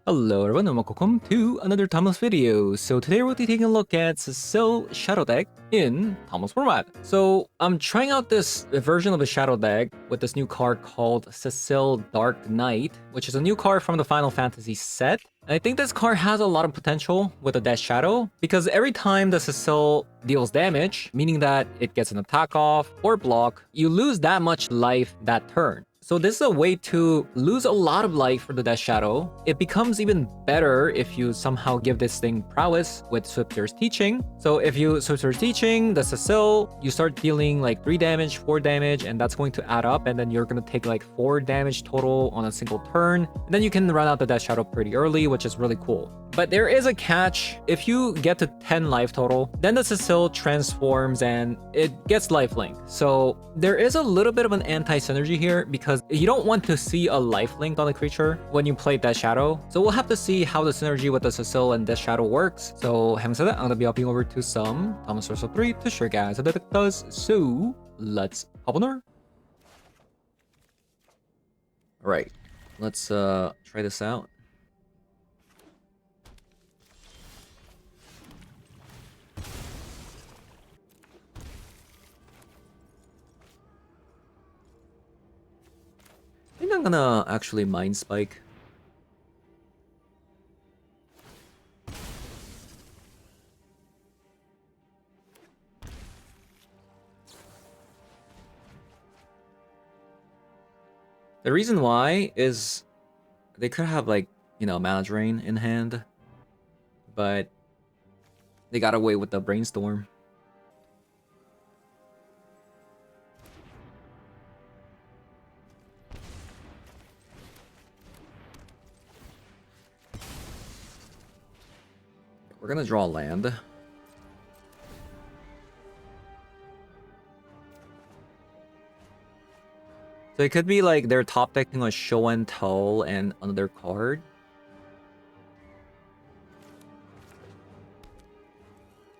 Hello everyone and welcome to another Thomas video. So today we'll be taking a look at Cecil Shadow deck in Thomas format. So I'm trying out this version of the Shadow deck with this new card called Cecil Dark Knight, which is a new card from the Final Fantasy set. And I think this card has a lot of potential with the Death Shadow, because every time the Cecil deals damage, meaning that it gets an attack off or block, you lose that much life that turn. So this is a way to lose a lot of life for the Death Shadow. It becomes even better if you somehow give this thing prowess with Swifter's Teaching. So if you Swifter's Teaching, the Cecil, you start dealing like 3 damage, 4 damage, and that's going to add up, and then you're going to take like 4 damage total on a single turn. And then you can run out the Death Shadow pretty early, which is really cool. But there is a catch. If you get to 10 life total, then the Cecil transforms and it gets lifelink. So there is a little bit of an anti-synergy here, because you don't want to see a lifelink on the creature when you play Death Shadow. So we'll have to see how the synergy with the Cecil and Death Shadow works. So having said that, I'm going to be hopping over to some Thomas Source 3 to show you guys how that does. So let's hop on there. All right, let's try this out. I think I'm gonna actually Mind Spike. The reason why is they could have like, you know, Mana Drain in hand, but they got away with the Brainstorm. We're gonna draw land. So it could be like they're top decking a Show and Tell and another card.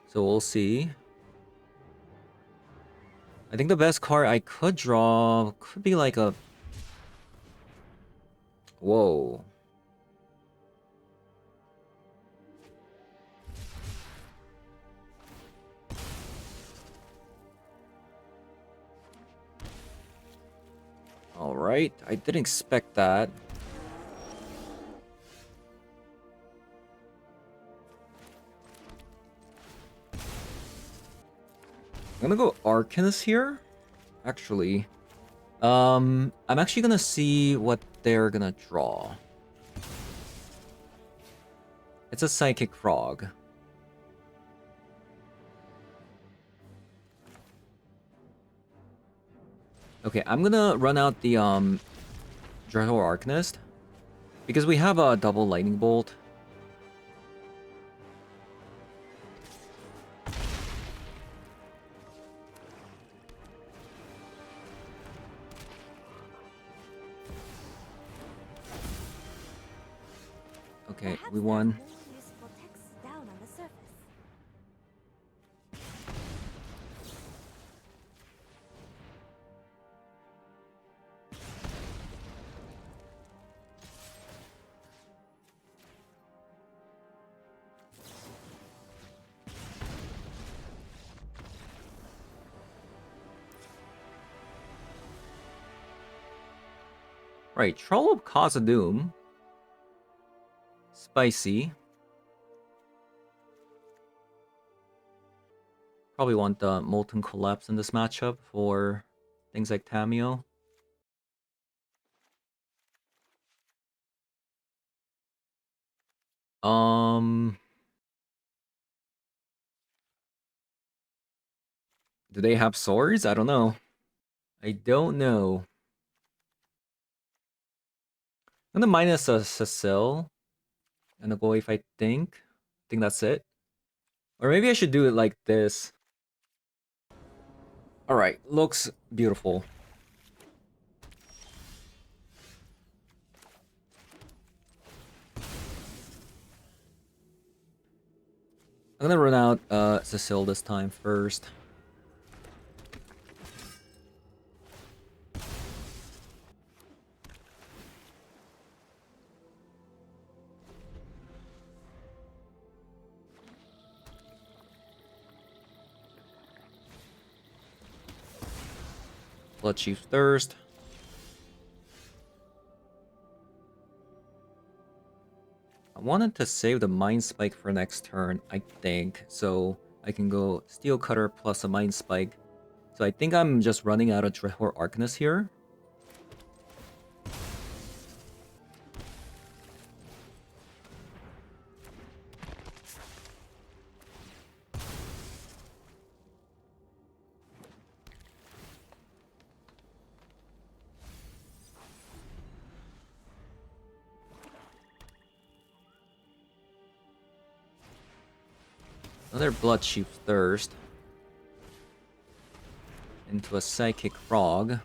So we'll see. I think the best card I could draw could be like a... Whoa. Alright, I didn't expect that. I'm gonna go Arcanist here. Actually, I'm actually gonna see what they're gonna draw. It's a Psychic Frog. Okay, I'm gonna run out the Dreadhorde Arcanist, because we have a double Lightning Bolt. Okay, we won. Right, Trollop Khazad-dûm. Spicy. Probably want the Molten Collapse in this matchup for things like Tamio. Do they have swords? I don't know. I don't know. I'm gonna minus a Cecil and a go if I think. I think that's it. Or maybe I should do it like this. Alright, looks beautiful. I'm gonna run out Cecil this time first. Blood Chief's Thirst. I wanted to save the Mind Spike for next turn, I think. So I can go Steel Cutter plus a Mind Spike. So I think I'm just running out of Dreadhorde Arcanist here. Another Blood Chief's Thirst. Into a Psychic Frog.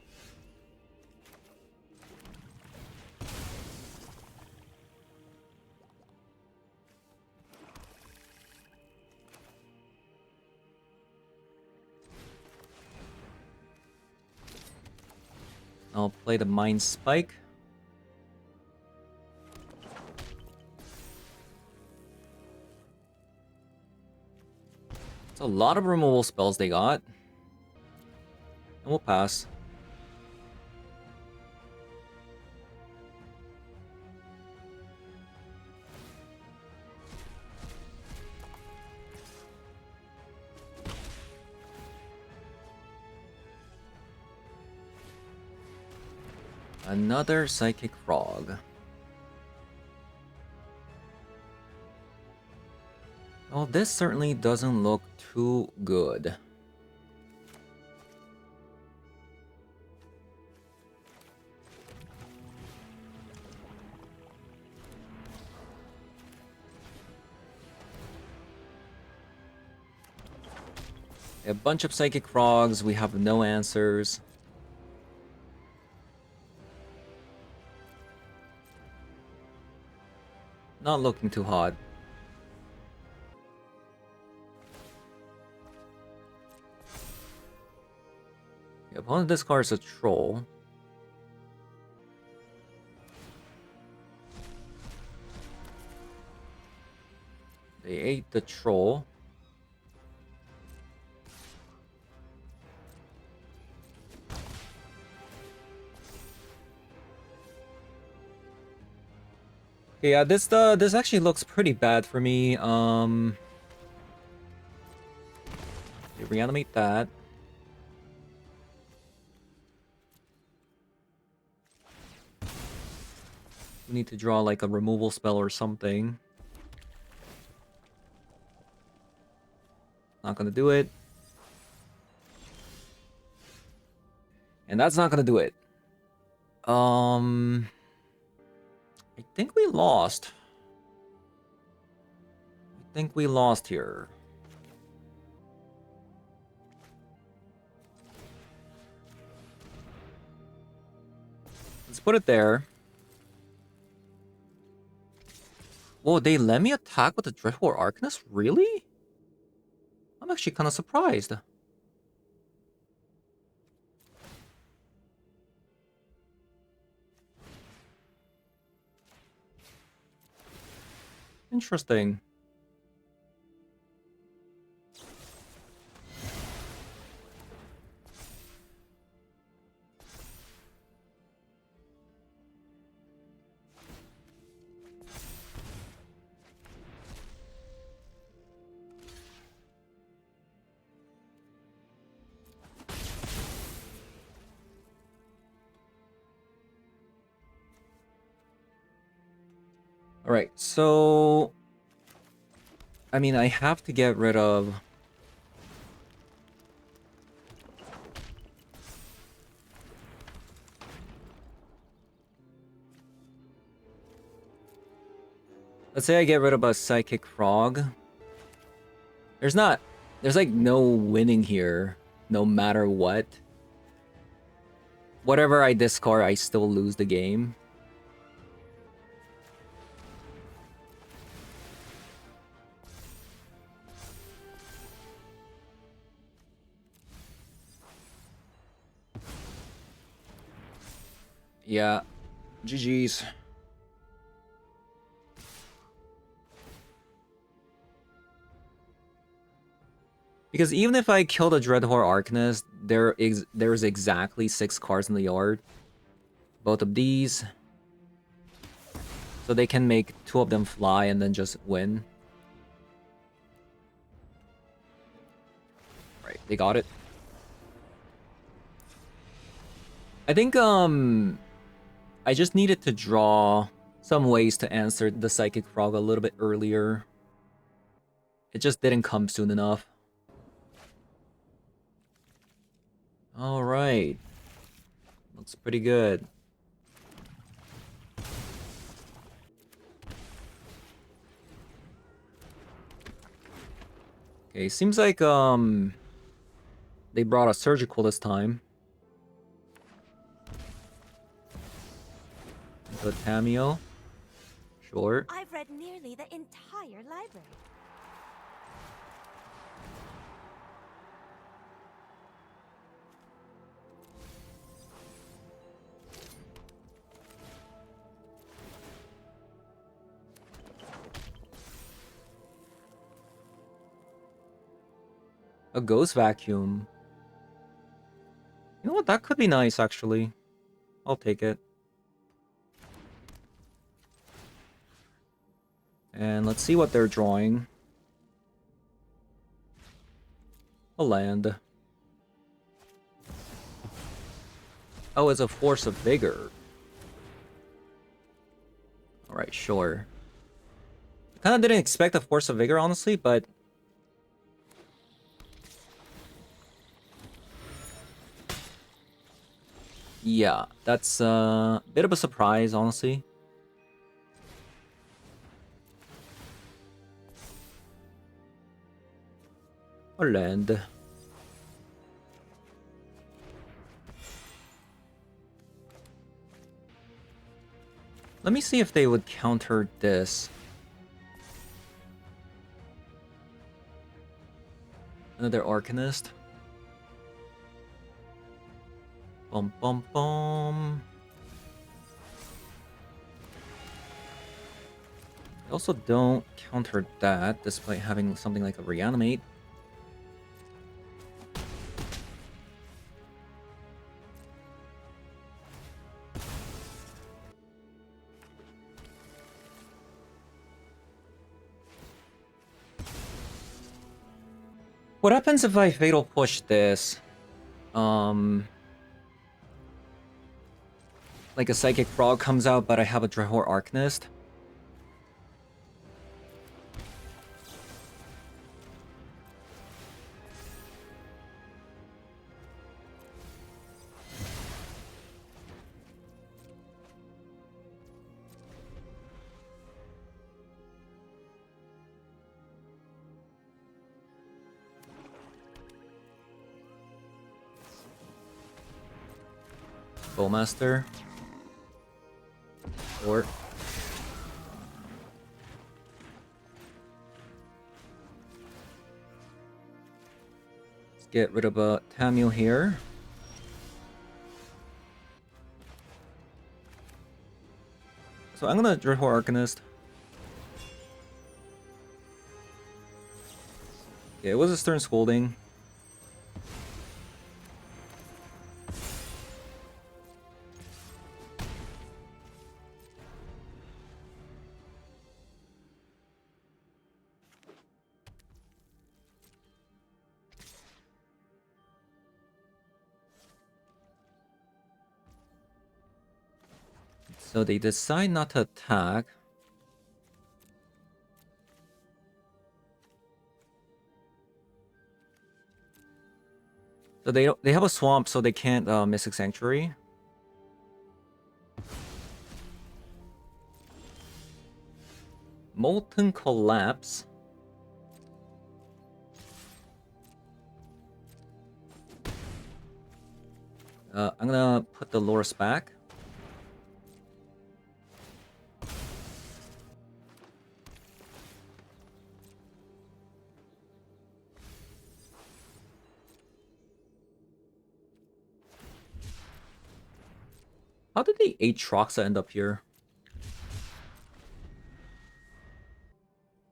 I'll play the Mind Spike. It's a lot of removal spells they got. And we'll pass. Another Psychic Frog. Well, this certainly doesn't look too good. A bunch of Psychic Frogs, we have no answers. Not looking too hot. The opponent discards a troll. They ate the troll. Okay, yeah, this actually looks pretty bad for me. Reanimate that. We need to draw like a removal spell or something. Not gonna do it. And that's not gonna do it. I think we lost. I think we lost here. Let's put it there. Whoa, they let me attack with the Dreadhorde Arcanist? Really? I'm actually kind of surprised. Interesting. Alright, so... I mean, I have to get rid of... Let's say I get rid of a Psychic Frog. There's like no winning here, no matter what. Whatever I discard, I still lose the game. Yeah, GG's. Because even if I kill the Dreadhorde Arcanist, there's exactly 6 cards in the yard. Both of these. So they can make 2 of them fly and then just win. Right, they got it. I think I just needed to draw some ways to answer the Psychic Frog a little bit earlier. It just didn't come soon enough. Alright. Looks pretty good. Okay, seems like they brought a surgical this time. The Tamio. Sure. I've read nearly the entire library. A ghost vacuum. You know what? That could be nice, actually. I'll take it. And let's see what they're drawing. A land. Oh, it's a Force of Vigor. Alright, sure. I kind of didn't expect a Force of Vigor, honestly, but... yeah, that's a bit of a surprise, honestly. A land. Let me see if they would counter this. Another Arcanist. Bum bum bum. I also don't counter that, despite having something like a Reanimate. What happens if I Fatal Push this? Like a Psychic Frog comes out, but I have a Drehor Arcanist. Bowmaster. Or let's get rid of a Tamil here. So I'm gonna Drehor Arcanist. Yeah, it was a Stern Scolding. So they decide not to attack. So they have a swamp, so they can't Mystic Sanctuary. Molten Collapse. I'm gonna put the Loris back. How did the Aatroxa end up here?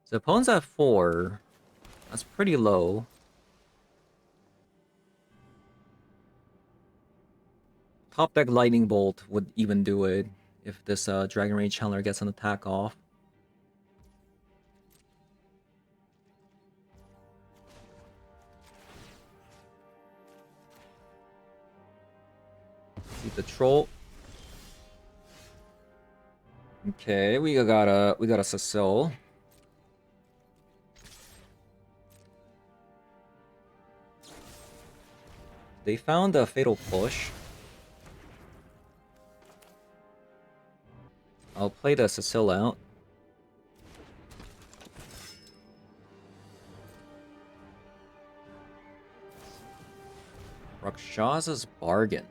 So opponent's at 4. That's pretty low. top deck Lightning Bolt would even do it if this Dragon Rage Chandler gets an attack off. See the troll. Okay, we got a Cecil. They found a fatal push. I'll play the Cecil out. Rakshasa's Bargain.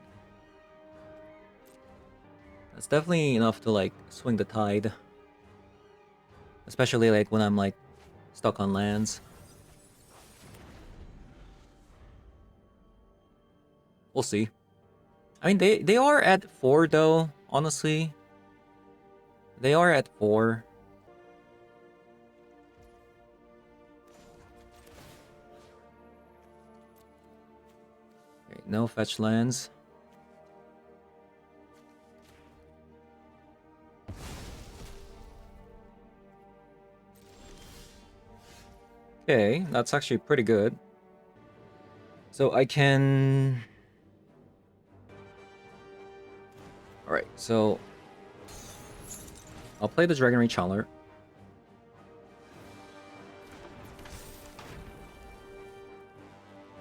That's definitely enough to like swing the tide. Especially like when I'm like stuck on lands. We'll see. I mean they are at 4 though, honestly. They are at 4. Okay, no fetch lands. Okay, that's actually pretty good. So I can... Alright, so... I'll play the Dragon Rage Chandler.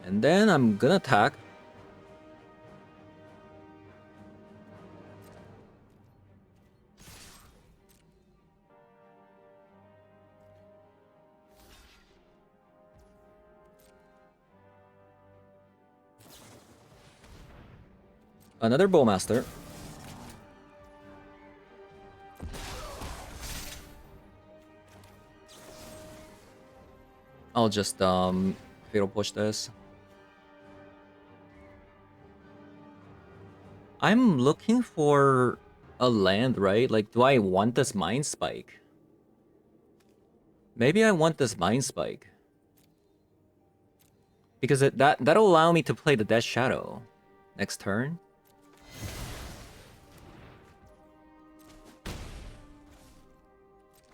And then I'm gonna attack. Another Bowmaster. I'll just fatal push this. I'm looking for a land, right? Like, do I want this Mind Spike? Maybe I want this Mind Spike. Because that'll allow me to play the Death Shadow next turn.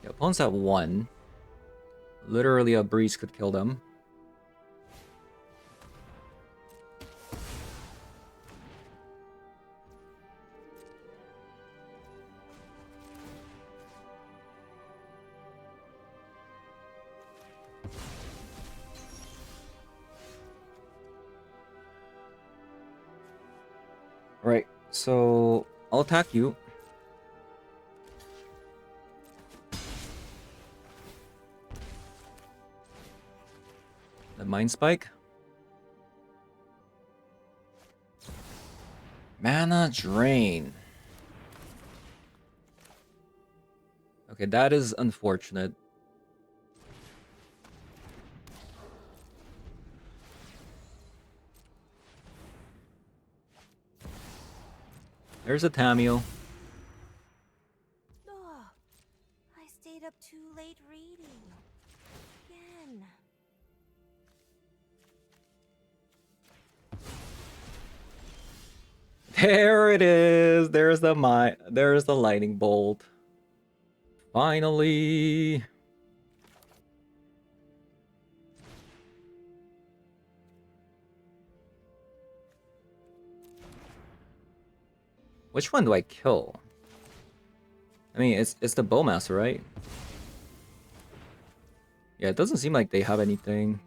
The opponent's at 1. Literally a breeze could kill them. Right, so I'll attack you. The Mind Spike. Mana Drain. Okay, that is unfortunate. There's a Tamio. Oh, I stayed up too late reading. Again. There it is. There's the lightning bolt. Finally. Which one do I kill? I mean, it's the Bowmaster, right? Yeah, it doesn't seem like they have anything.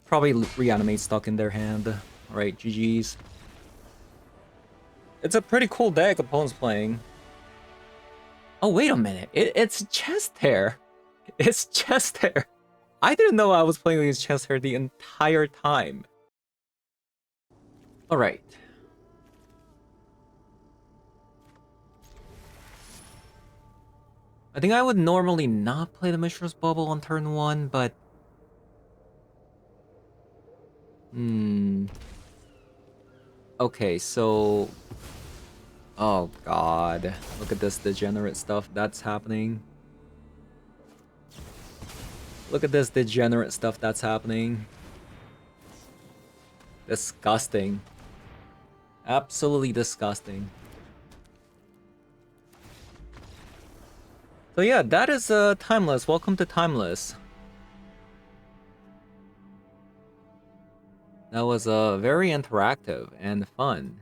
Probably reanimate stuck in their hand. Alright, GG's. It's a pretty cool deck opponent's playing. Oh, wait a minute. It's chest hair. It's chest hair. I didn't know I was playing against chest hair the entire time. Alright. I think I would normally not play the Mishra's Bubble on turn 1, but... Okay, so... Oh god. Look at this degenerate stuff that's happening. Look at this degenerate stuff that's happening. Disgusting. Absolutely disgusting. So yeah, that is Timeless. Welcome to Timeless. That was very interactive and fun.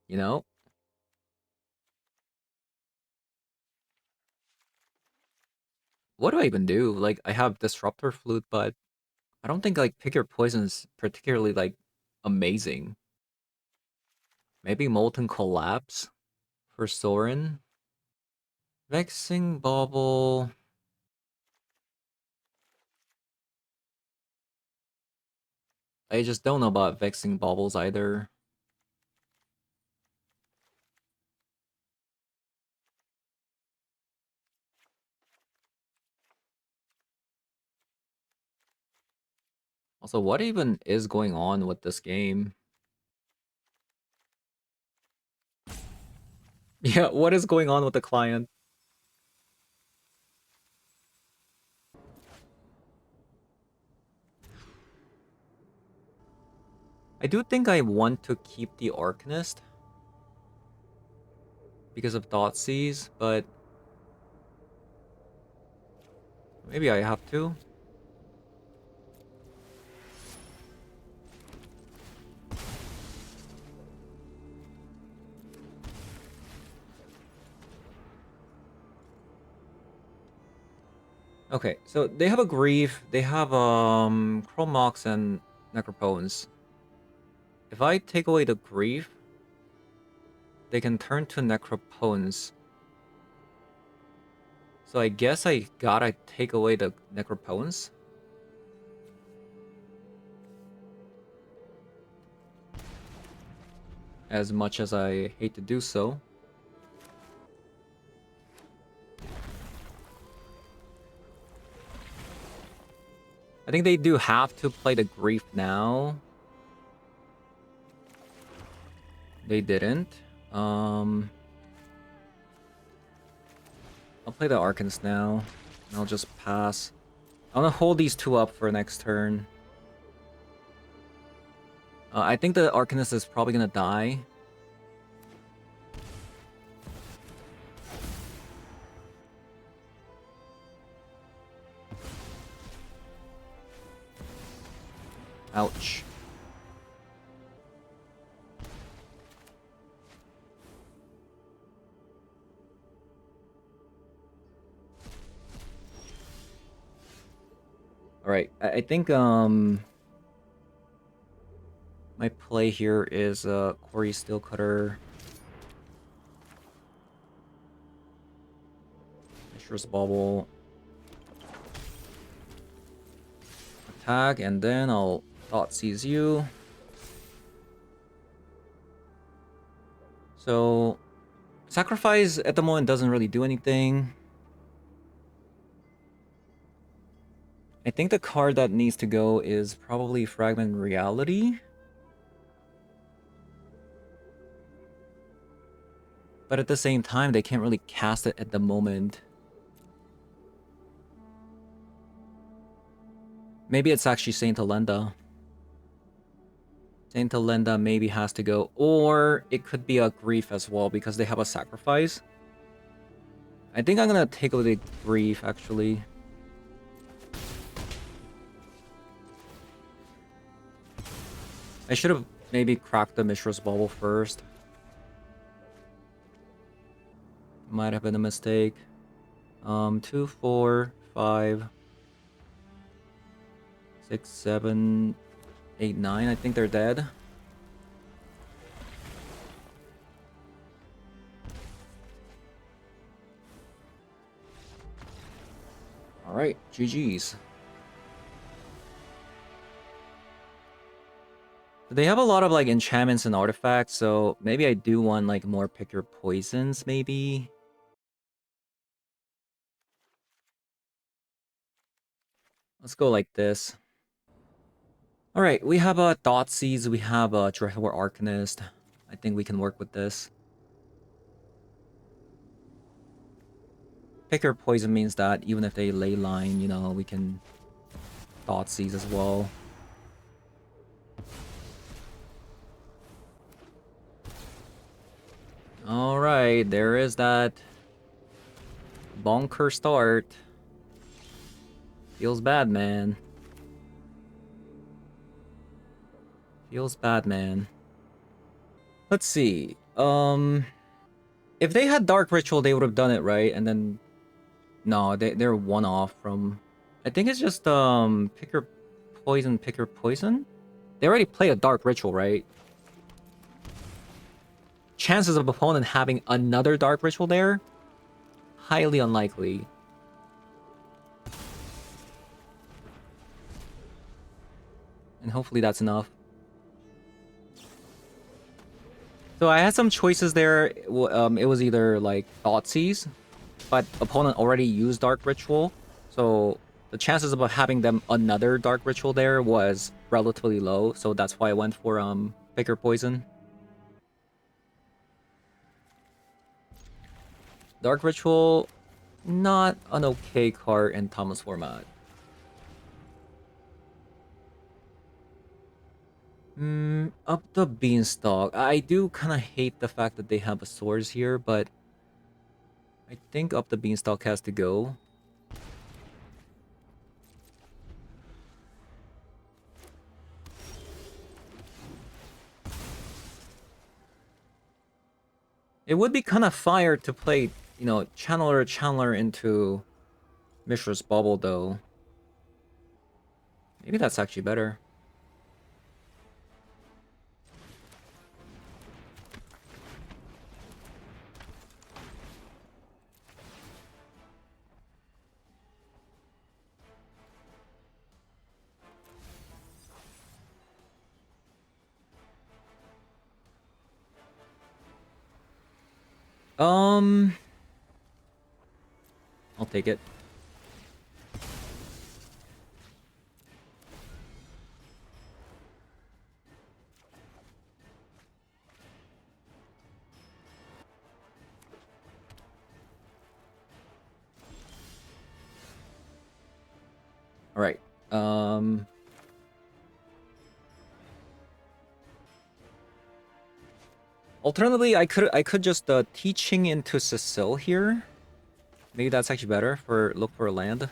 You know? What do I even do? Like, I have Disruptor Flute, but I don't think, like, Pick Your Poison is particularly, like, amazing. Maybe Molten Collapse for Soren? Vexing Bauble... I just don't know about Vexing Baubles either. Also, what even is going on with this game? Yeah, what is going on with the client? I do think I want to keep the Arcanist because of Thoughtseize, but maybe I have to. Okay, so they have a Grief, they have Chromox and Necropones. If I take away the Grief, they can turn to Necropones. So I guess I gotta take away the Necropones. As much as I hate to do so. I think they do have to play the Grief now. They didn't. I'll play the Arcanist now. And I'll just pass. I want to hold these two up for next turn. I think the Arcanist is probably gonna die. Ouch. Alright, I think my play here is Quarry Steelcutter. Mishra's Bauble. Attack, and then I'll Thoughtseize you. So Sacrifice at the moment doesn't really do anything. I think the card that needs to go is probably Fragment Reality. But at the same time, they can't really cast it at the moment. Maybe it's actually Saint Alenda. Saint Alenda maybe has to go. Or it could be a Grief as well because they have a Sacrifice. I think I'm gonna take away the Grief actually. I should have maybe cracked the Mishra's Bauble first. Might have been a mistake. 2, 4, 5, 6, 7, 8, 9. I think they're dead. Alright, GG's. They have a lot of like enchantments and artifacts, so maybe I do want like more Pick Your Poisons, maybe. Let's go like this. Alright, we have a Thoughtseize, we have a Dreadhorde Arcanist. I think we can work with this. Pick Your Poison means that even if they ley line, you know, we can Thoughtseize as well. Alright, there is that bonker start. Feels bad, man. Feels bad, man. Let's see. If they had Dark Ritual, they would have done it, right? And then... No, they're one off from... I think it's just, Picker Poison, Picker Poison? They already play a Dark Ritual, right? Chances of opponent having another Dark Ritual there? Highly unlikely. And hopefully that's enough. So I had some choices there. It was either like Thoughtseize, but opponent already used Dark Ritual. So the chances of having them another Dark Ritual there was relatively low. So that's why I went for Picker Poison. Dark Ritual, not an okay card in Thomas format. Up the Beanstalk. I do kind of hate the fact that they have a Swords here, but I think Up the Beanstalk has to go. It would be kind of fire to play, you know, Channeler into Mishra's Bubble, though. Maybe that's actually better. I'll take it. All right. Alternatively, I could just teaching into Cecil here. Maybe that's actually better for look for a land.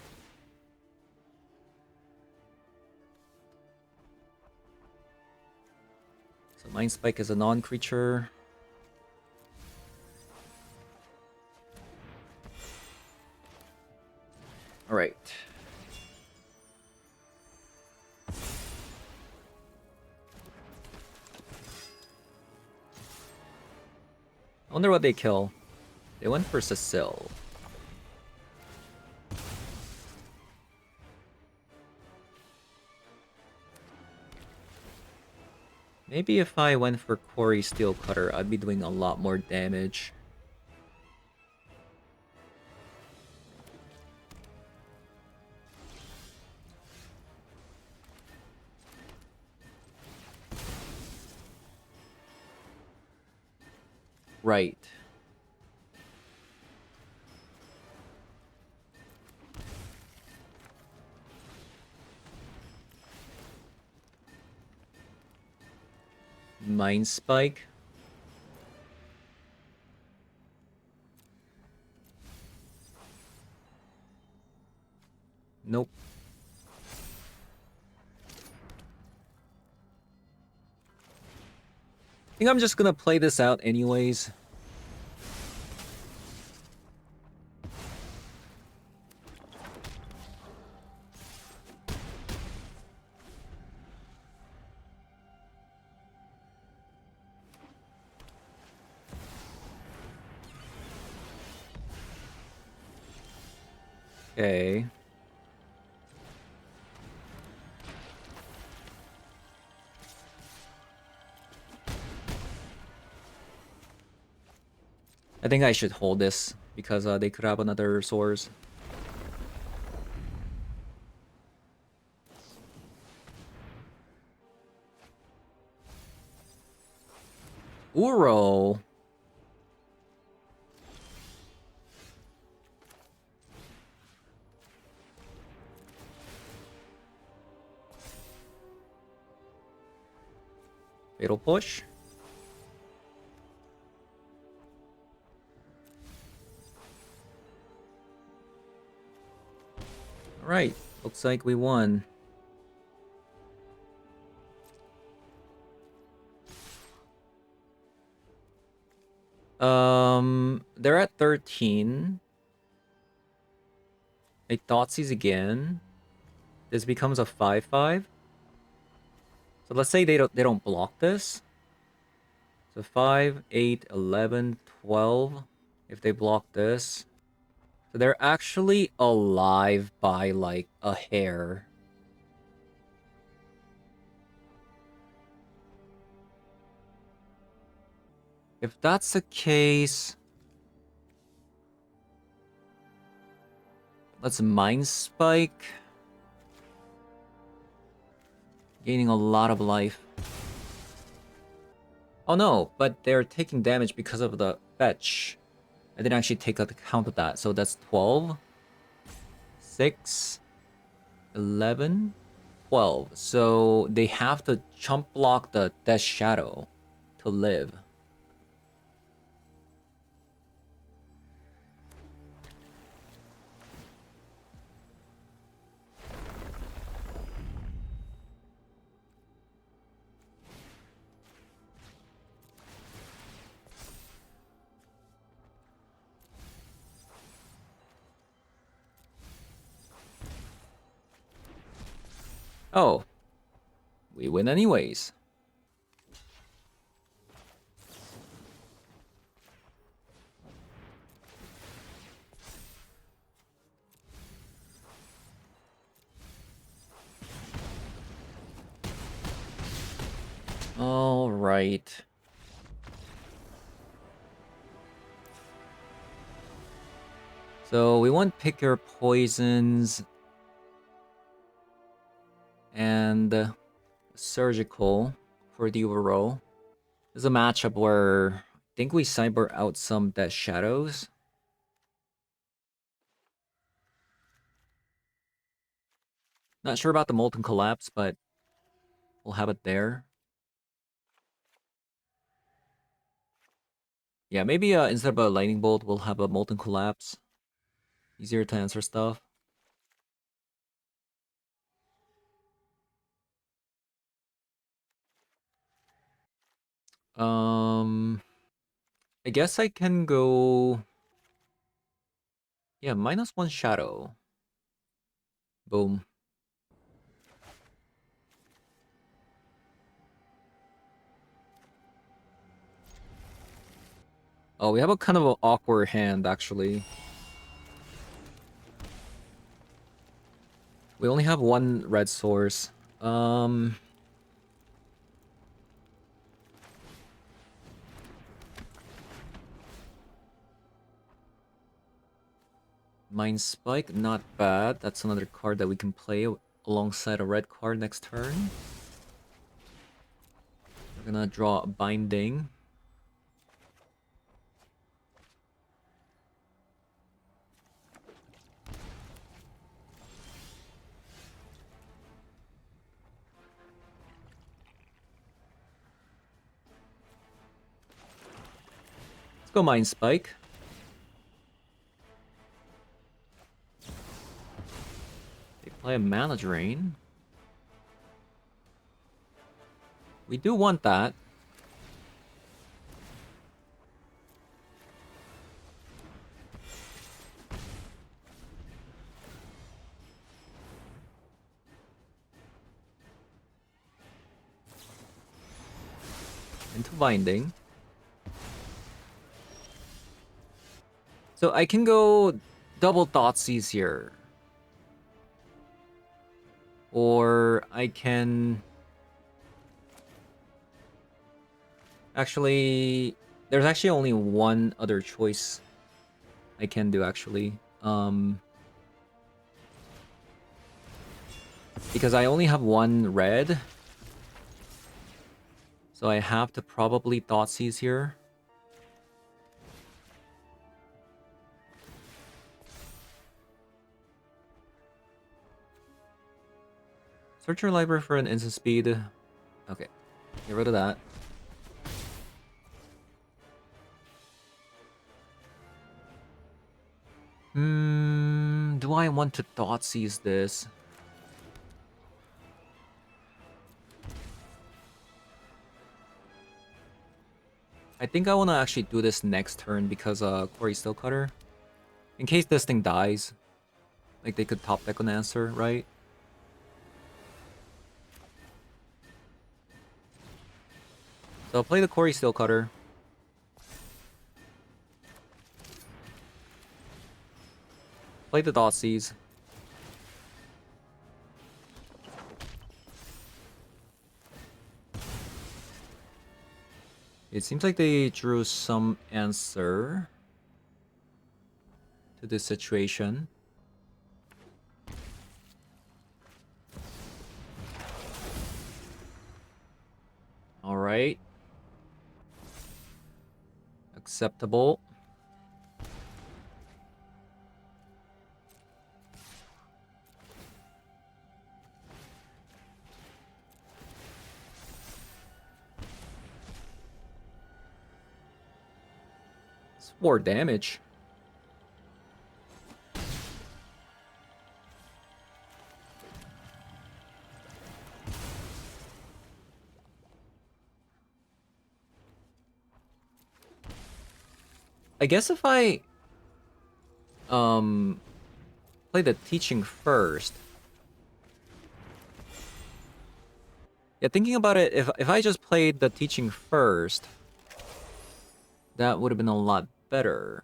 So Mind Spike is a non-creature. All right. I wonder what they kill. They went for Cecil. Maybe if I went for Quarry Steel Cutter, I'd be doing a lot more damage. Right. Mind Spike. Nope. I think I'm just gonna play this out anyways. Okay. I think I should hold this because they could have another source. Uro. Fatal Push. Alright, looks like we won. They're at 13. They Thoughtseize again. This becomes a 5/5. So let's say they don't block this. So 5, 8, 11, 12. If they block this. So they're actually alive by like a hair. If that's the case, let's Mind Spike. Gaining a lot of life. Oh no, but they're taking damage because of the fetch. I didn't actually take account of that. So that's 12, 6, 11, 12. So they have to chump block the Death Shadow to live. Oh, we win anyways. All right. So we want Pick Your Poisons and Surgical for the overall. This is a matchup where I think we cyber out some Death Shadows. Not sure about the Molten Collapse, but we'll have it there. Yeah, maybe instead of a Lightning Bolt, we'll have a Molten Collapse. Easier to answer stuff. I guess I can go... Yeah, -1 Shadow. Boom. Oh, we have a kind of an awkward hand, actually. We only have one red source. Mind Spike, not bad. That's another card that we can play alongside a red card next turn. We're gonna draw a Binding. Let's go Mind Spike. They play a Mana Drain. We do want that. Into Binding. So I can go double Thoughtseize here. Or I can... Actually, there's actually only one other choice I can do, actually. Because I only have one red. So I have to probably Thoughtseize here. Search your library for an instant speed. Okay, get rid of that. Do I want to Thoughtseize this? I think I want to actually do this next turn because Quarry Steel Cutter. In case this thing dies. Like they could top deck an answer, right? So I'll play the Quarry Steel Cutter. Play the Thoughtseize. It seems like they drew some answer to this situation. All right. Acceptable. It's 4 damage. I guess if I play the teaching first. Yeah, thinking about it, if I just played the teaching first, that would have been a lot better.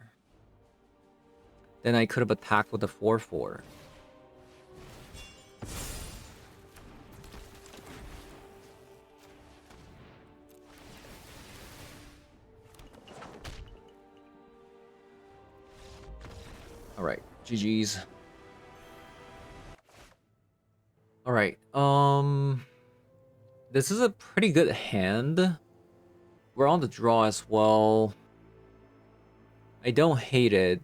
Then I could have attacked with a 4/4. All right, GG's. All right, this is a pretty good hand. We're on the draw as well. I don't hate it.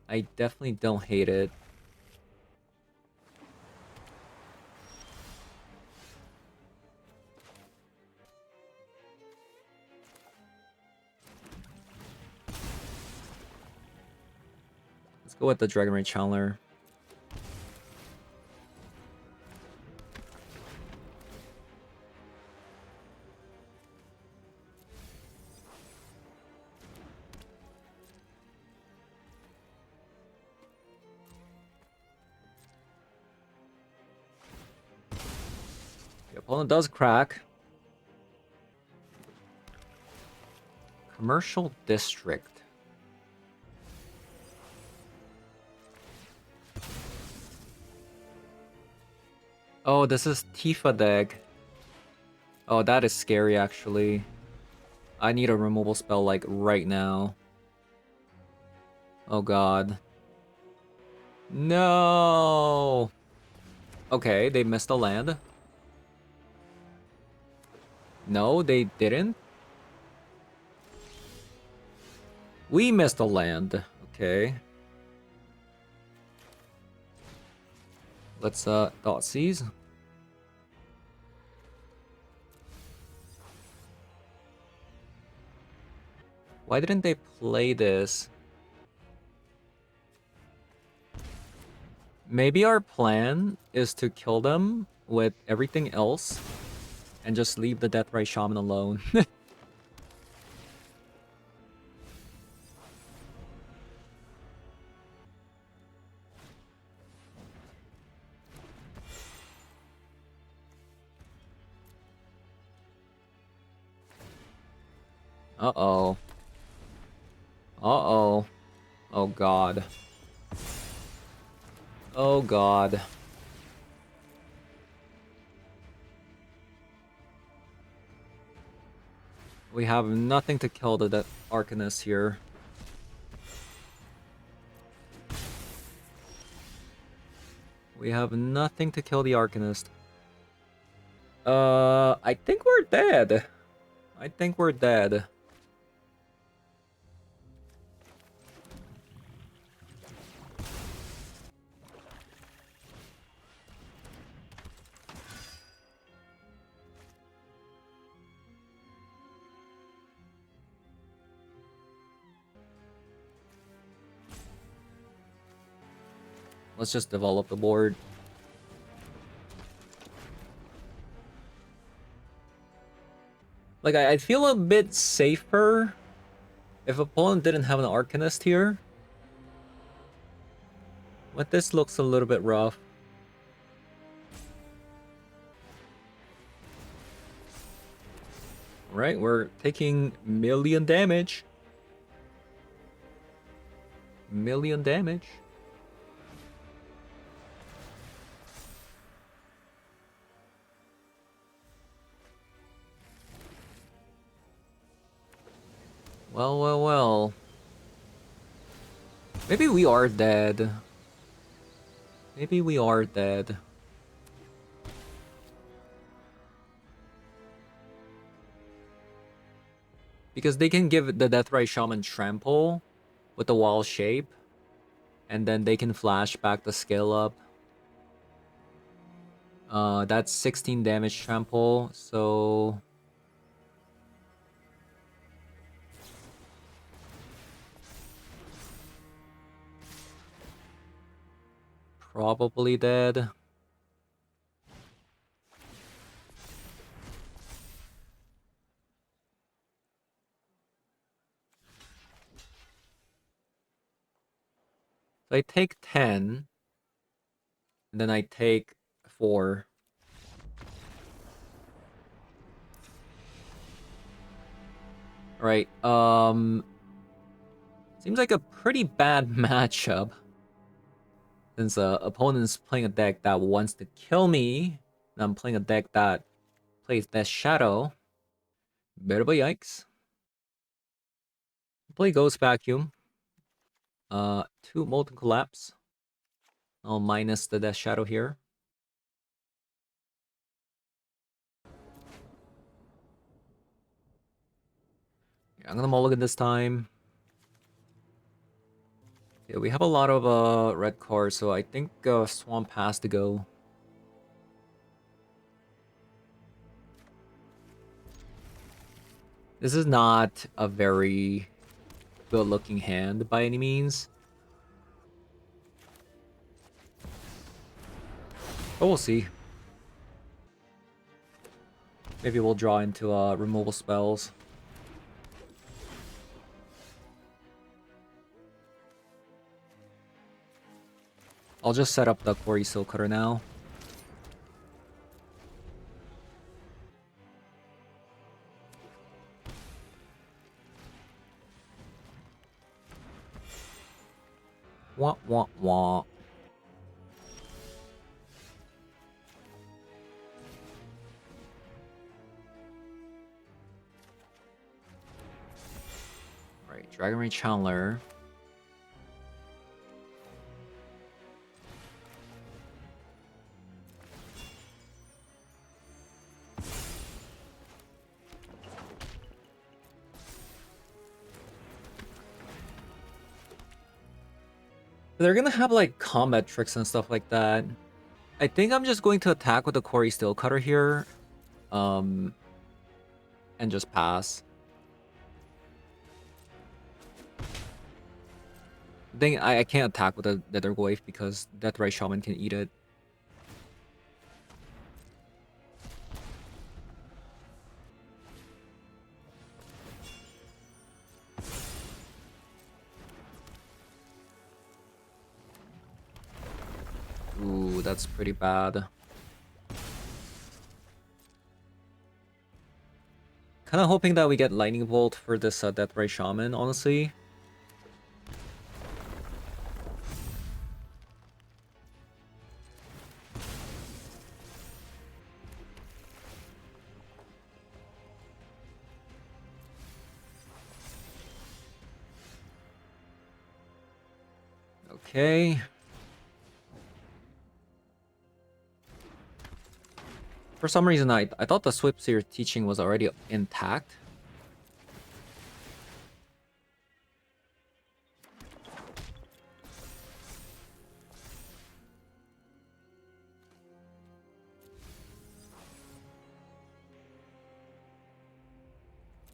I definitely don't hate it. Let's go with the Dragon Ray Channeler. The opponent does crack. Commercial District. Oh, this is Tifa deck. Oh, that is scary, actually. I need a removal spell, like, right now. Oh, God. No! Okay, they missed a land. No, they didn't. We missed a land. Okay. Let's, Thoughtseize. Why didn't they play this? Maybe our plan is to kill them with everything else and just leave the Deathray Shaman alone. Uh-oh. Uh-oh. Oh, God. Oh, God. We have nothing to kill the Arcanist here. We have nothing to kill the Arcanist. I think we're dead. I think we're dead. Let's just develop the board. Like, I feel a bit safer if opponent didn't have an Arcanist here. But this looks a little bit rough. Right, we're taking million damage. Million damage. Well, well, well. Maybe we are dead. Maybe we are dead. Because they can give the Deathray Shaman Trample with the wall shape. And then they can flash back the scale up. That's 16 damage trample, so... Probably dead. So I take 10. And then I take 4. Alright, seems like a pretty bad matchup. Since opponent's playing a deck that wants to kill me, and I'm playing a deck that plays Death Shadow. Bit of a yikes. Play Ghost Vacuum. 2 Molten Collapse. I'll minus the Death Shadow here. Yeah, I'm gonna mulligan this time. Yeah, we have a lot of red cards, so I think Swamp has to go. This is not a very good-looking hand by any means. But we'll see. Maybe we'll draw into removal spells. I'll just set up the Quarry Seal Cutter now. Wah, wah, wah. Right, Dragon Ray Channeler. They're gonna have like combat tricks and stuff like that. I think I'm just going to attack with the Quarry Steel Cutter here. And just pass. I can't attack with the Nether Wave because Deathray Shaman can eat it. Ooh, that's pretty bad. Kind of hoping that we get Lightning Bolt for this Deathray Shaman, honestly. Okay. For some reason, I thought the Swipseer teaching was already intact.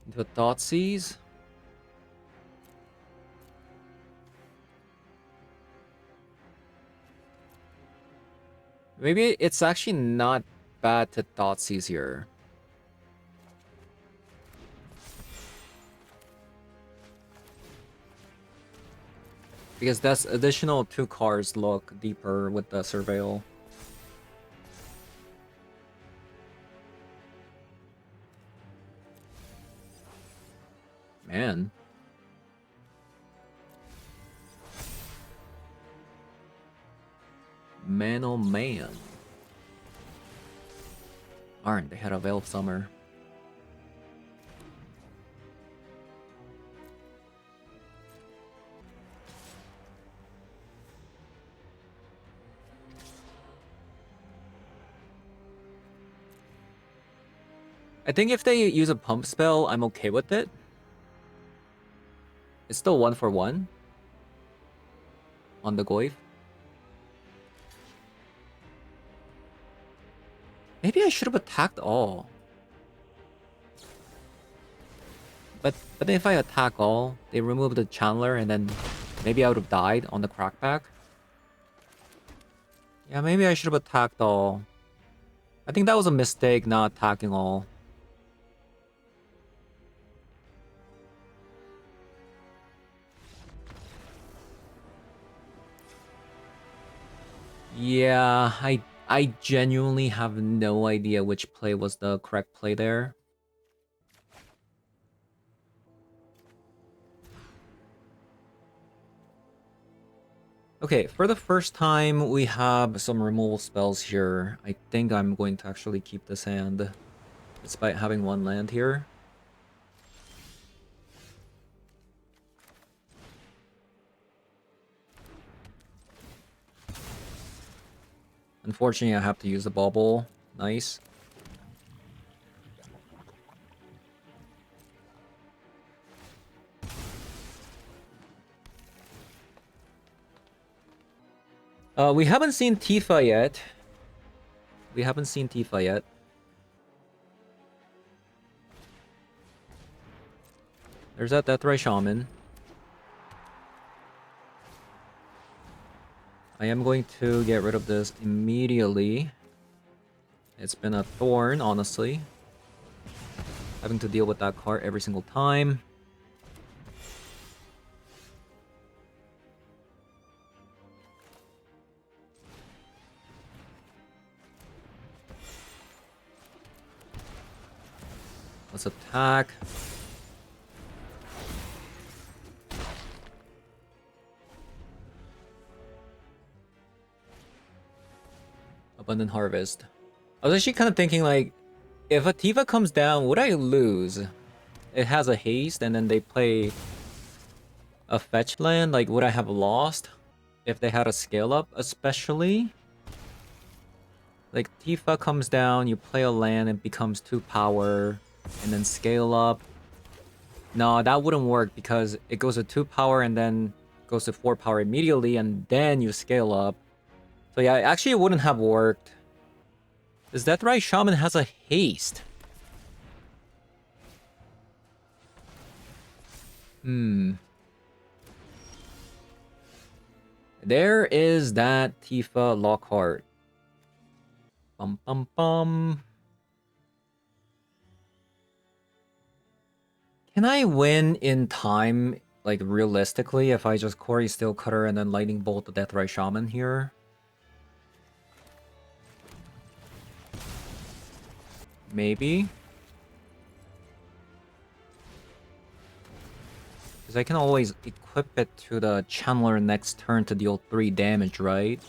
Into a Thoughtseize. Maybe it's actually not bad to Thoughtseize here. Because that's additional 2 cards look deeper with the Surveil. Man. Man oh man. Darn, they had a Veil of Summer. I think if they use a pump spell, I'm okay with it. It's still 1 for 1 on the Goyf. Maybe I should have attacked all. But if I attack all, they remove the Chandler and then maybe I would have died on the crackback. Yeah, maybe I should have attacked all. I think that was a mistake not attacking all. Yeah, I genuinely have no idea which play was the correct play there. Okay, for the first time, we have some removal spells here. I think I'm going to actually keep this hand, despite having 1 land here. Unfortunately, I have to use the bauble. Nice. We haven't seen Tifa yet. We haven't seen Tifa yet. There's that Deathray Shaman. I am going to get rid of this immediately. It's been a thorn, honestly. Having to deal with that card every single time. Let's attack. Abundant Harvest. I was actually kind of thinking, like, if a Tifa comes down, would I lose? It has a haste, and then they play a fetch land. Like, would I have lost if they had a scale up, especially? Like, Tifa comes down, you play a land, it becomes 2 power, and then scale up. No, that wouldn't work because it goes to 2 power and then goes to 4 power immediately, and then you scale up. So yeah, actually it wouldn't have worked. Is that right? Shaman has a haste. There is that Tifa Lockhart. Bum bum bum. Can I win in time, like realistically, if I just Quarry Steel Cutter and then Lightning Bolt the Deathray Shaman here? Maybe. Because I can always equip it to the Chandler next turn to deal 3 damage, right?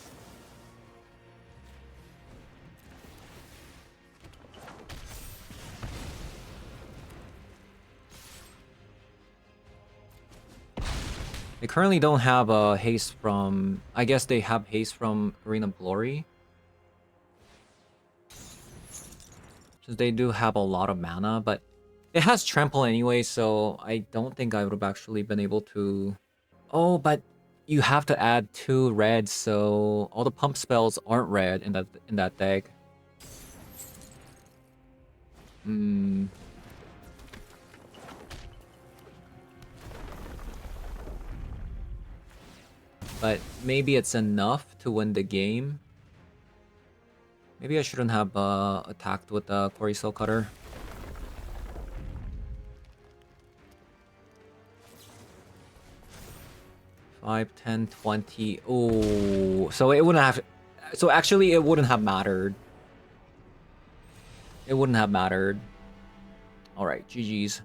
They currently don't have a haste from... I guess they have haste from Arena of Glory. Since they do have a lot of mana, but it has trample anyway, so I don't think I would have actually been able to... Oh, but you have to add 2 reds, so all the pump spells aren't red in that deck. But maybe it's enough to win the game. Maybe I shouldn't have attacked with the Quarry Cell Cutter. Five, 10, 20. Oh, so it wouldn't have. So actually, it wouldn't have mattered. It wouldn't have mattered. All right, GG's.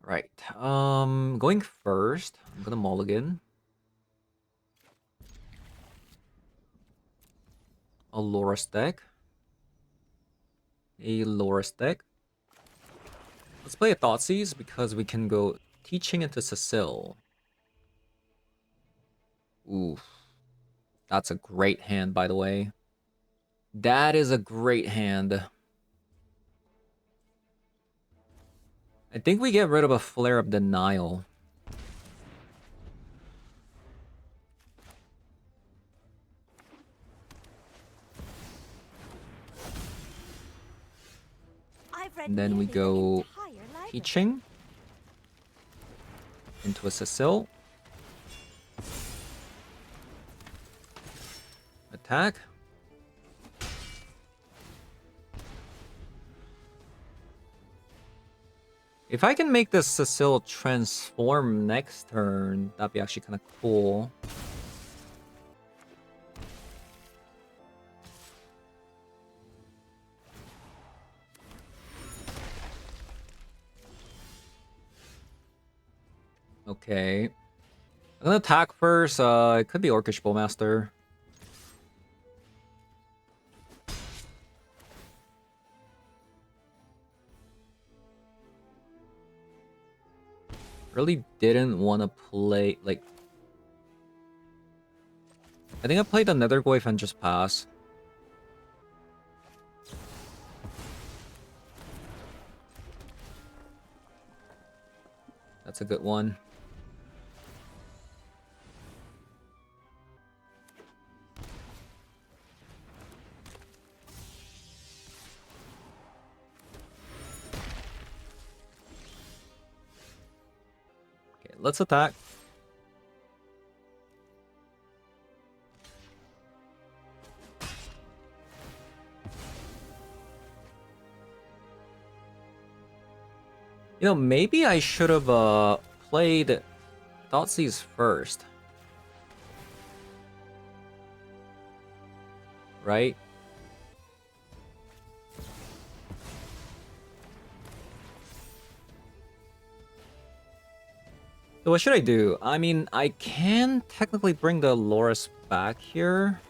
Right. Going first. I'm gonna mulligan. A Loras deck. A Loras deck. Let's play a Thoughtseize because we can go teaching into Cecil. Ooh. That's a great hand, by the way. That is a great hand. I think we get rid of a Flare of Denial. And then we go teaching into a Cecil. Attack. If I can make this Cecil transform next turn, that'd be actually kind of cool. Okay. I'm gonna attack first. It could be Orcish Bowmaster. Really didn't want to play, like... I think I played the Nethergoyf and just pass. That's a good one. Okay, let's attack. You know, maybe I should have played Thoughtseize first. Right? So what should I do? I mean, I can technically bring the Loras back here.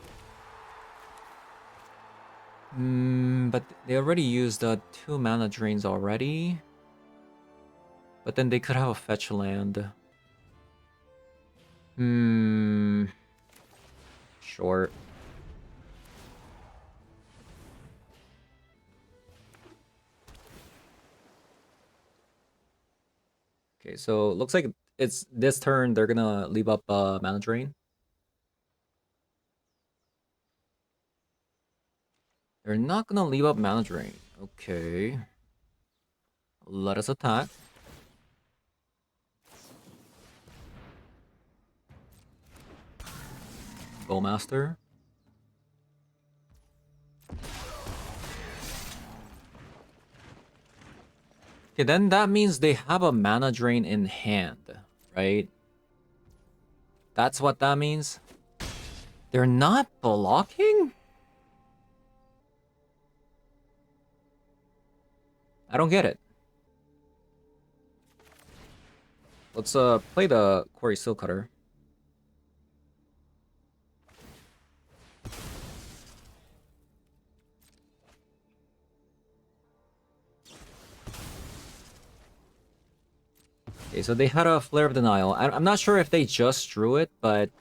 But they already used 2 mana drains already. But then they could have a fetch land. Short. Okay, so looks like it's this turn they're gonna leave up mana drain. They're not gonna leave up mana drain. Okay. Let us attack. Bowmaster. Okay, then that means they have a mana drain in hand, right? That's what that means? They're not blocking? I don't get it. Let's play the Quarry Seal Cutter. Okay, so they had a Flare of Denial. I'm not sure if they just drew it, but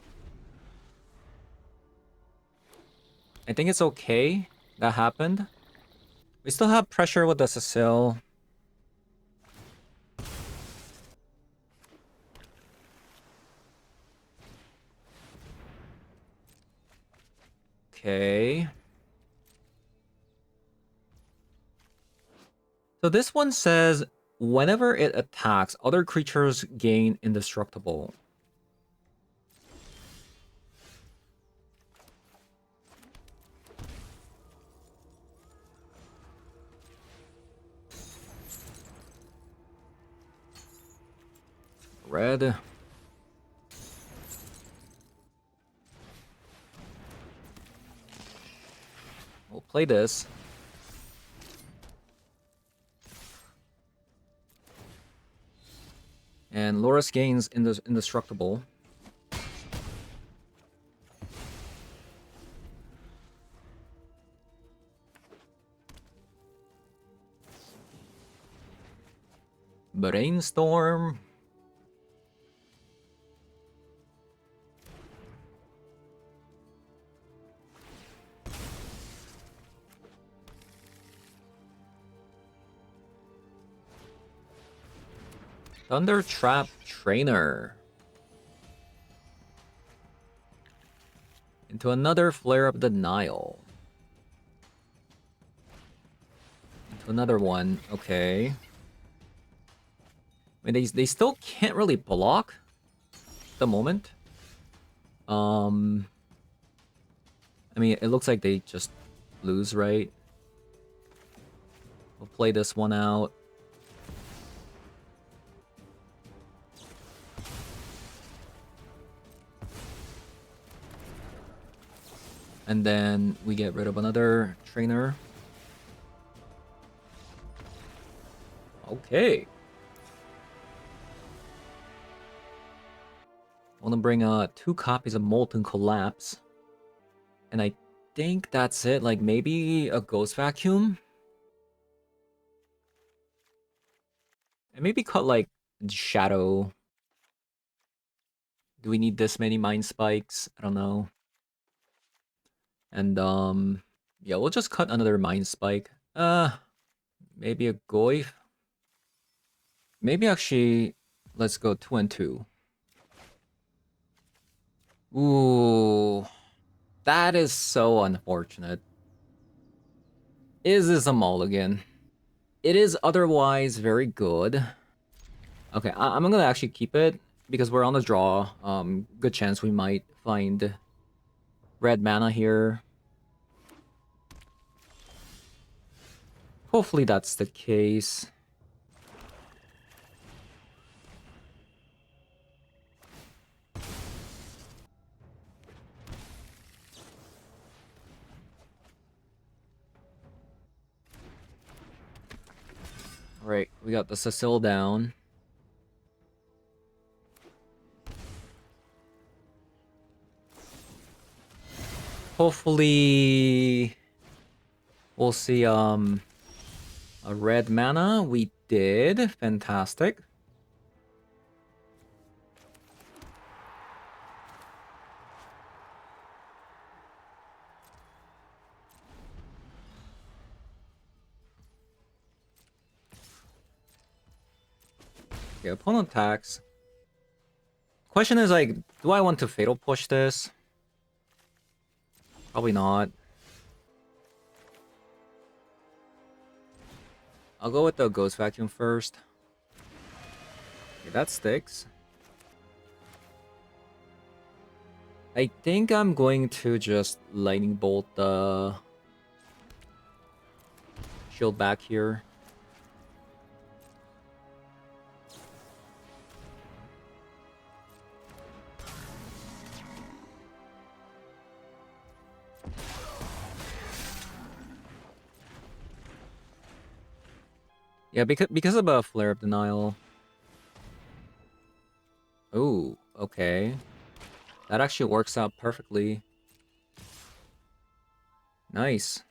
I think it's okay that happened. We still have pressure with the Cecil. Okay. So this one says, whenever it attacks, other creatures gain indestructible. red. We'll play this. And Loris gains indestructible. Brainstorm. Thunder Trap Trainer. Into another Flare of Denial. Into another one. Okay. I mean, they still can't really block at the moment. I mean, it looks like they just lose, right? We'll play this one out. And then we get rid of another trainer. Okay. I want to bring 2 copies of Molten Collapse. And I think that's it. Like maybe a Ghost Vacuum? And maybe cut like Shadow. Do we need this many Mind Spikes? I don't know. And yeah, we'll just cut another Mind Spike. Maybe a Goyf. Maybe actually let's go 2 and 2. Ooh. That is so unfortunate. Is this a mulligan? It is otherwise very good. Okay, I'm gonna actually keep it because we're on the draw. Good chance we might find red mana here. Hopefully that's the case. Alright, we got the Cecil down. Hopefully we'll see a red mana. We did. Fantastic. Okay, opponent attacks. Question is like, do I want to Fatal Push this? Probably not. I'll go with the Ghost Vacuum first. Okay, that sticks. I think I'm going to just Lightning Bolt the shield back here. Yeah, because of a Flare of Denial. Oh, okay. That actually works out perfectly. Nice.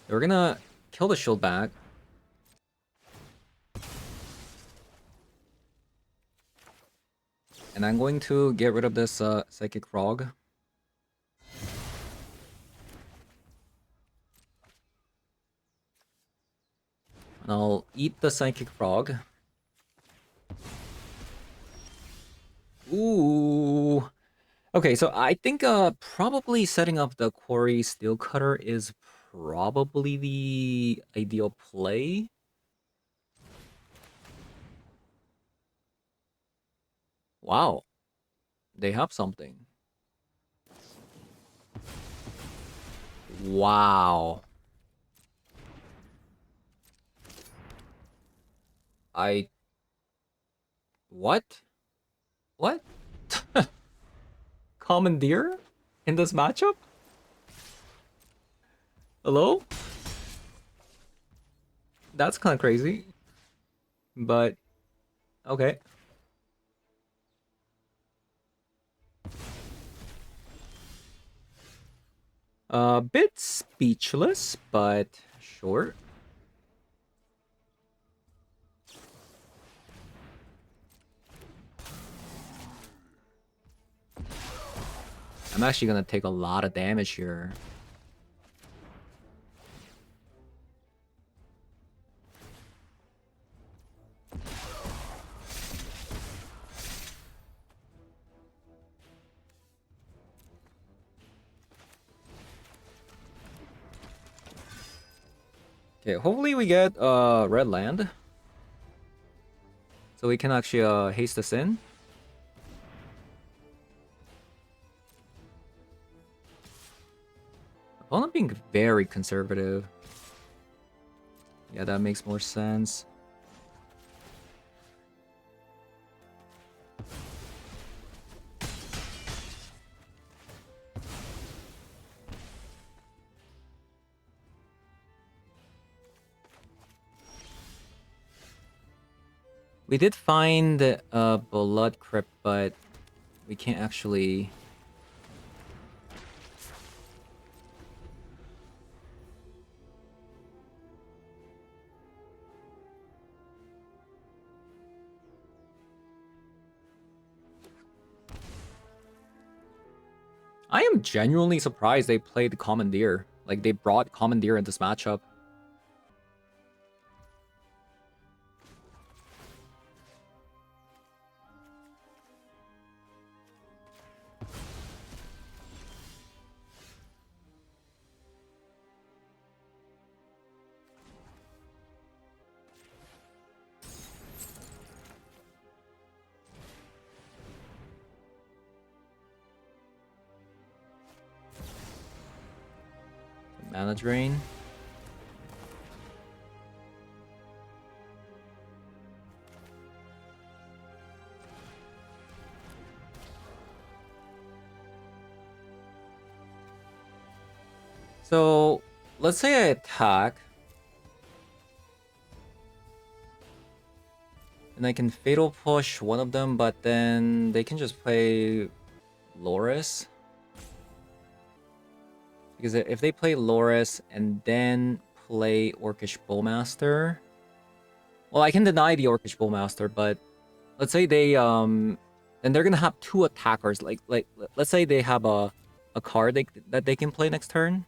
We're gonna kill the shield back. And I'm going to get rid of this Psychic Frog. And I'll eat the Psychic Frog. Ooh. Okay, so I think probably setting up the Quarry Steel Cutter is probably the ideal play. Wow. They have something. Wow. What? What? Commandeer? In this matchup? Hello? That's kind of crazy. But, okay. A bit speechless, but sure. I'm actually gonna take a lot of damage here. Okay, hopefully we get red land. So we can actually haste this in. Opponent being very conservative. Yeah, that makes more sense. We did find a blood crypt, but we can't actually... I am genuinely surprised they played Commandeer. Like, they brought Commandeer in this matchup. Mana drain. So, let's say I attack. And I can Fatal Push one of them, but then they can just play Loris. Because if they play Loris and then play Orcish Bowmaster... Well, I can deny the Orcish Bowmaster, but let's say they then they're gonna have two attackers. Like let's say they have a card that they can play next turn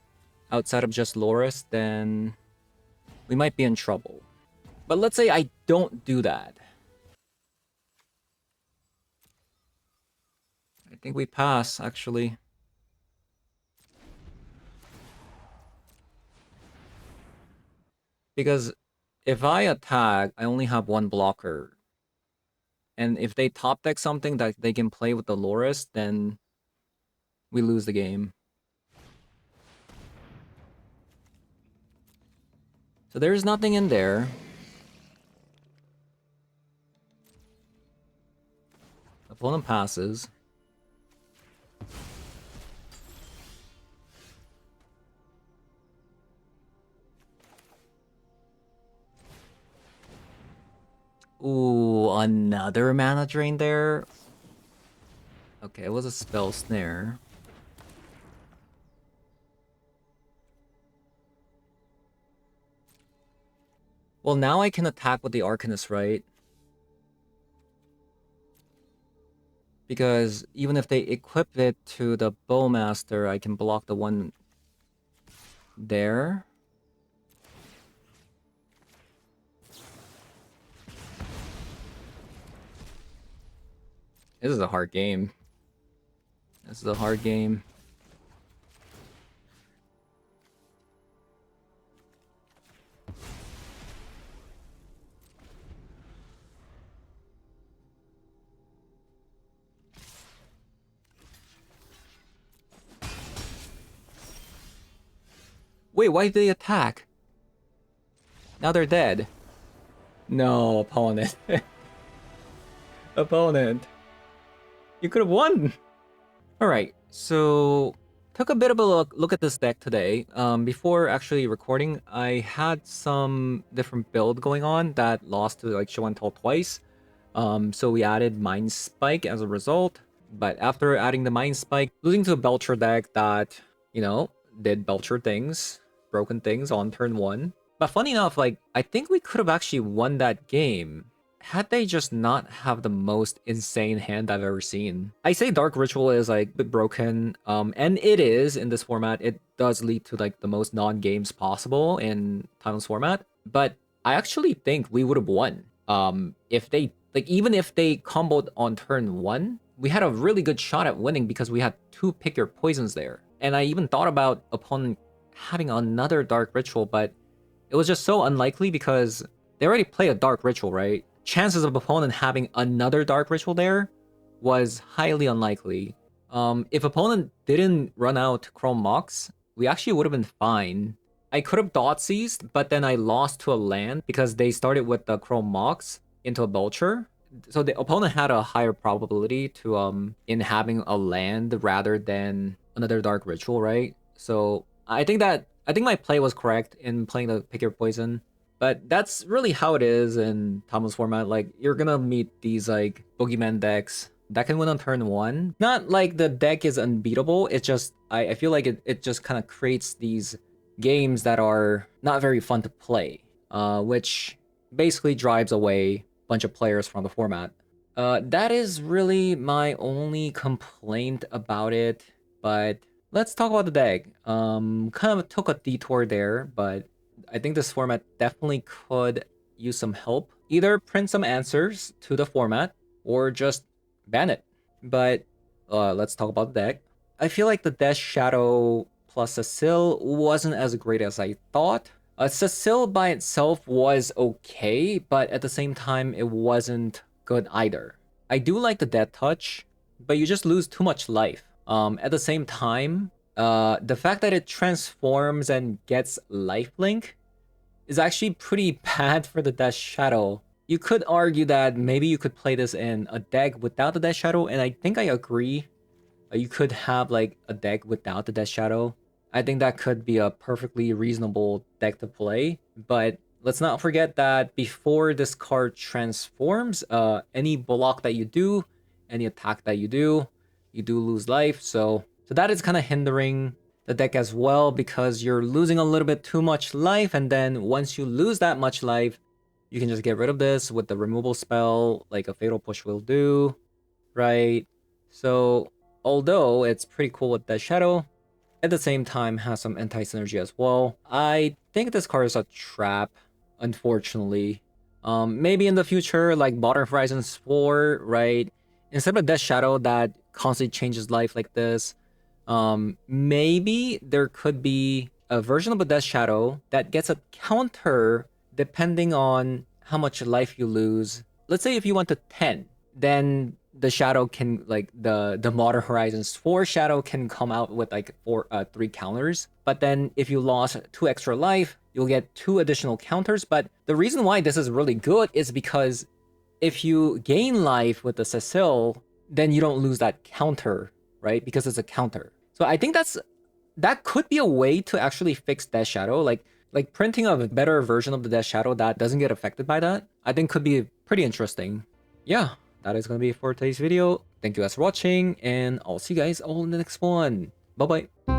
outside of just Loris, then we might be in trouble. But let's say I don't do that. I think we pass, actually. Because if I attack, I only have one blocker. And if they top deck something that they can play with the Loris, then we lose the game. So there's nothing in there. Opponent passes. Ooh, another mana drain there. Okay, it was a spell snare. Well, now I can attack with the Arcanist, right? Because even if they equip it to the Bowmaster, I can block the one there. This is a hard game. This is a hard game. Wait, why did they attack? Now they're dead. No, opponent. Opponent. You could have won. Alright, so took a bit of a look at this deck today. Before actually recording, I had some different build going on that lost to like show and tell twice. So we added Mind Spike as a result. But after adding the Mind Spike, losing to a Belcher deck that, you know, did Belcher things, broken things on turn 1. But funny enough, like, I think we could have actually won that game had they just not have the most insane hand I've ever seen. I say Dark Ritual is like a bit broken, and it is in this format. It does lead to like the most non-games possible in Timeless format, but I actually think we would have won. If they, like, even if they comboed on turn 1, we had a really good shot at winning because we had 2 pick your poisons there. And I even thought about opponent having another Dark Ritual, but it was just so unlikely because they already play a Dark Ritual, right? Chances of opponent having another Dark Ritual there was highly unlikely. If opponent didn't run out Chrome Mox, we actually would have been fine. I could have Dot Seized, but then I lost to a land because they started with the Chrome Mox into a Belcher. So the opponent had a higher probability to in having a land rather than another Dark Ritual, right? So I think my play was correct in playing the Pick Your Poison. But that's really how it is in Thomas format. Like, you're gonna meet these like boogeyman decks that can win on turn 1. Not like the deck is unbeatable, it's just I feel like it just kind of creates these games that are not very fun to play, which basically drives away a bunch of players from the format. That is really my only complaint about it, but let's talk about the deck. Kind of took a detour there, but I think this format definitely could use some help. Either print some answers to the format or just ban it. But let's talk about the deck. I feel like the Death Shadow plus Cecil wasn't as great as I thought. Cecil by itself was okay, but at the same time, it wasn't good either. I do like the Death Touch, but you just lose too much life. At the same time, the fact that it transforms and gets lifelink is actually pretty bad for the Death Shadow. You could argue that maybe you could play this in a deck without the Death Shadow, and I think I agree. You could have like a deck without the Death Shadow. I think that could be a perfectly reasonable deck to play, but let's not forget that before this card transforms, any block that you do, any attack that you do lose life. So that is kind of hindering the deck as well because you're losing a little bit too much life, and then once you lose that much life, you can just get rid of this with the removal spell like a Fatal Push will do, right? So although it's pretty cool with Death Shadow, at the same time has some anti-synergy as well. I think this card is a trap, unfortunately. Maybe in the future, like Modern Horizons 4, right? Instead of Death Shadow that constantly changes life like this, maybe there could be a version of a Death Shadow that gets a counter depending on how much life you lose. Let's say if you went to 10, then the Shadow can, like, the Modern Horizons 4 Shadow can come out with like 3 counters. But then if you lost 2 extra life, you'll get 2 additional counters. But the reason why this is really good is because if you gain life with the Cecil, then you don't lose that counter, right? Because it's a counter. So I think that could be a way to actually fix Death Shadow. Like printing a better version of the Death Shadow that doesn't get affected by that, I think could be pretty interesting. Yeah, that is going to be it for today's video. Thank you guys for watching, and I'll see you guys all in the next one. Bye-bye.